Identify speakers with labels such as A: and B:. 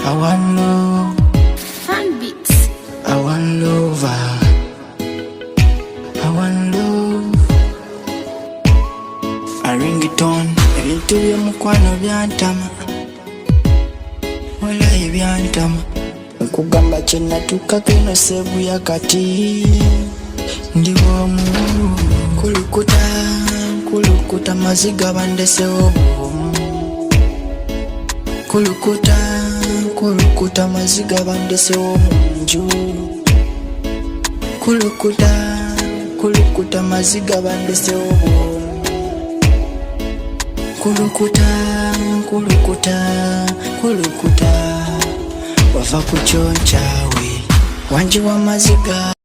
A: I want love.
B: Fan beats.
A: I want love. I want love. A ringtone. Ebintu by'omukwano byantama. Walayi byantama. Nkugamba kye natuukako eno seebu ya kati. Ndi bwomu. Kulukuta maziga bandesewo bwomu. Kulukuta maziga bandesewo munju. Kulukuta maziga bandesewo bwomu. Kulukuta wava ku kyonchawe wanji wa maziga.